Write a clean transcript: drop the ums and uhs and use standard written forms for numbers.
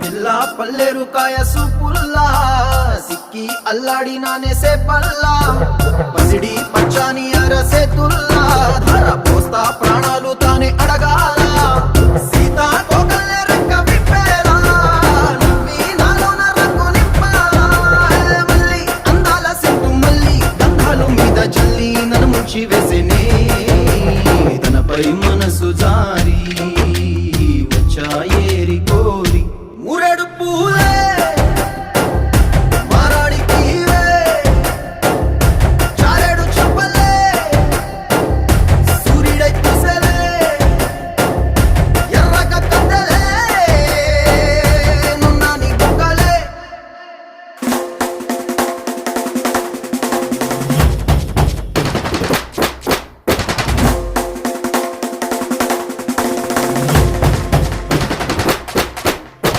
పిల్ల పల్లెరు కాయ సూపుల్లా సిక్కి అల్లాడి నానేసే పల్లా పసిడి పచ్చాని అరసే తుల్లా ధర పోస్తా ప్రాణాలు తానే అడగాల సీతా